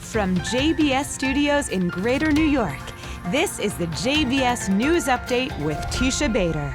From JBS Studios in Greater New York, this is the JBS News Update with Teisha Bader.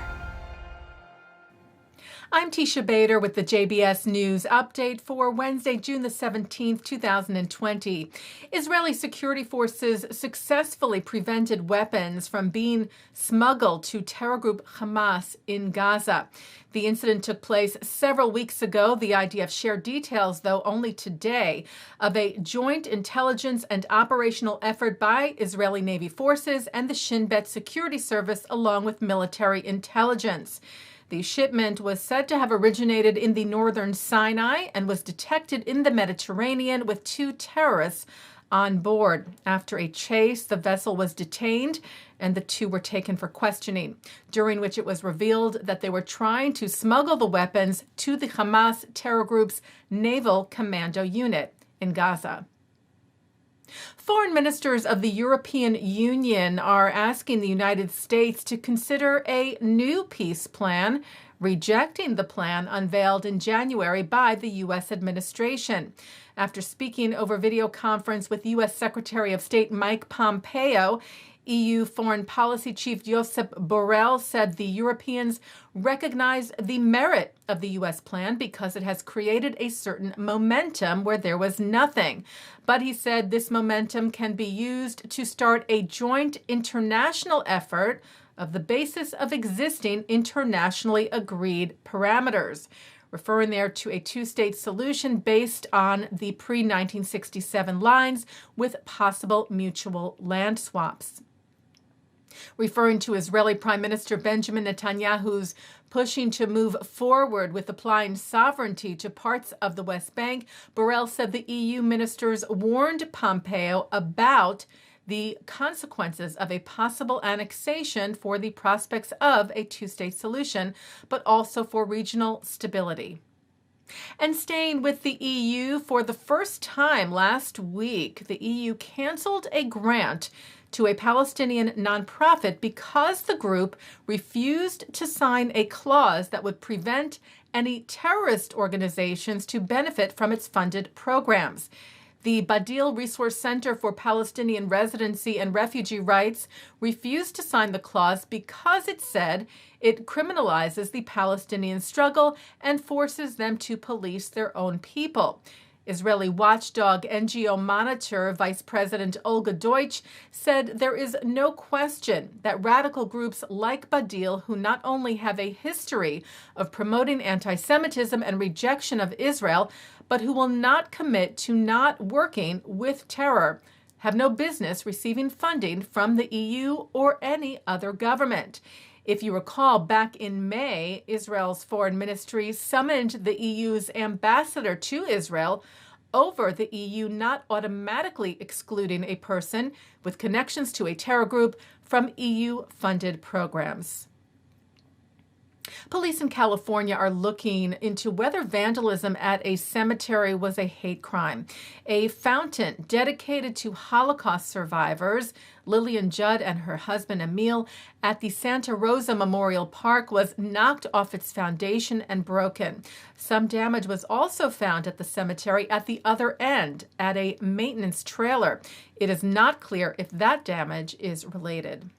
I'm Teisha Bader with the JBS News Update for Wednesday, June the 17th, 2020. Israeli security forces successfully prevented weapons from being smuggled to terror group Hamas in Gaza. The incident took place several weeks ago. The IDF shared details, though, only today, of a joint intelligence and operational effort by Israeli Navy forces and the Shin Bet Security Service, along with military intelligence. The shipment was said to have originated in the northern Sinai and was detected in the Mediterranean with 2 terrorists on board. After a chase, the vessel was detained and the 2 were taken for questioning, during which it was revealed that they were trying to smuggle the weapons to the Hamas terror group's naval commando unit in Gaza. Foreign ministers of the European Union are asking the United States to consider a new peace plan, rejecting the plan unveiled in January by the U.S. administration. After speaking over video conference with U.S. Secretary of State Mike Pompeo, EU Foreign Policy Chief Josep Borrell said the Europeans recognize the merit of the U.S. plan because it has created a certain momentum where there was nothing. But he said this momentum can be used to start a joint international effort of the basis of existing internationally agreed parameters, referring there to a 2-state solution based on the pre-1967 lines with possible mutual land swaps. Referring to Israeli Prime Minister Benjamin Netanyahu's pushing to move forward with applying sovereignty to parts of the West Bank, Borrell said the EU ministers warned Pompeo about the consequences of a possible annexation for the prospects of a 2-state solution, but also for regional stability. And staying with the EU, for the first time last week, the EU canceled a grant to a Palestinian nonprofit because the group refused to sign a clause that would prevent any terrorist organizations to benefit from its funded programs. The Badil Resource Center for Palestinian Residency and Refugee Rights refused to sign the clause because it said it criminalizes the Palestinian struggle and forces them to police their own people. Israeli watchdog NGO Monitor Vice President Olga Deutsch said there is no question that radical groups like Badil, who not only have a history of promoting anti-Semitism and rejection of Israel, but who will not commit to not working with terror, have no business receiving funding from the EU or any other government. If you recall, back in May, Israel's foreign ministry summoned the EU's ambassador to Israel over the EU not automatically excluding a person with connections to a terror group from EU-funded programs. Police in California are looking into whether vandalism at a cemetery was a hate crime. A fountain dedicated to Holocaust survivors, Lillian Judd and her husband Emil, at the Santa Rosa Memorial Park was knocked off its foundation and broken. Some damage was also found at the cemetery at the other end, at a maintenance trailer. It is not clear if that damage is related.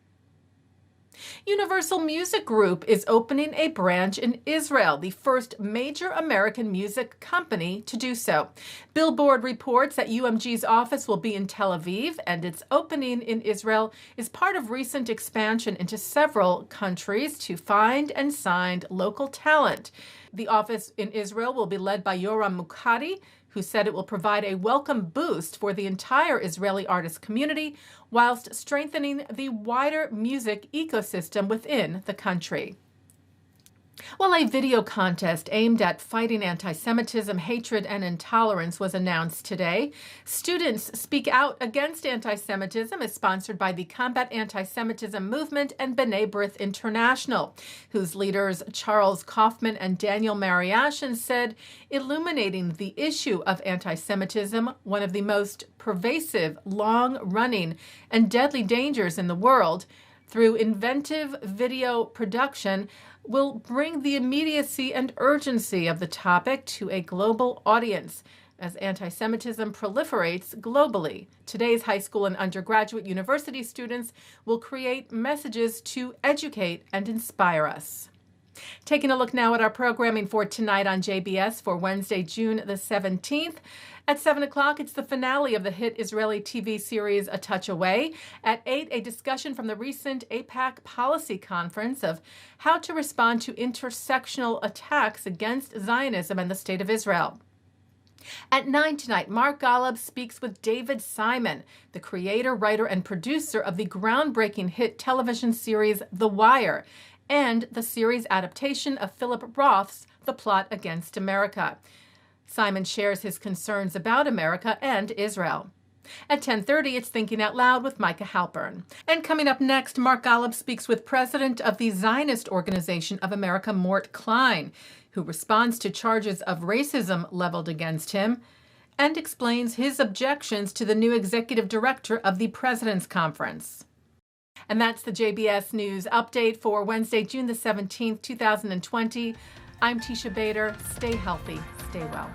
Universal Music Group is opening a branch in Israel, the first major American music company to do so. Billboard reports that UMG's office will be in Tel Aviv, and its opening in Israel is part of recent expansion into several countries to find and sign local talent. The office in Israel will be led by Yoram Mukadi, who said it will provide a welcome boost for the entire Israeli artist community, whilst strengthening the wider music ecosystem within the country. Well, a video contest aimed at fighting anti-Semitism, hatred, and intolerance was announced today. Students Speak Out Against Anti-Semitism is sponsored by the Combat Anti-Semitism Movement and B'nai B'rith International, whose leaders Charles Kaufman and Daniel Mariashin said illuminating the issue of anti-Semitism, one of the most pervasive, long-running, and deadly dangers in the world, through inventive video production, will bring the immediacy and urgency of the topic to a global audience. as antisemitism proliferates globally. Today's high school and undergraduate university students will create messages to educate and inspire us. Taking a look now at our programming for tonight on JBS for Wednesday, June the 17th. At 7 o'clock, it's the finale of the hit Israeli TV series A Touch Away. At 8, a discussion from the recent AIPAC policy conference of how to respond to intersectional attacks against Zionism and the State of Israel. At 9 tonight, Mark Golub speaks with David Simon, the creator, writer, and producer of the groundbreaking hit television series The Wire, and the series adaptation of Philip Roth's The Plot Against America. Simon shares his concerns about America and Israel. At 10:30, it's Thinking Out Loud with Micah Halpern. And coming up next, Mark Golub speaks with President of the Zionist Organization of America, Mort Klein, who responds to charges of racism leveled against him and explains his objections to the new executive director of the President's Conference. And that's the JBS News Update for Wednesday, June the 17th, 2020. I'm Teisha Bader. Stay healthy. Stay well.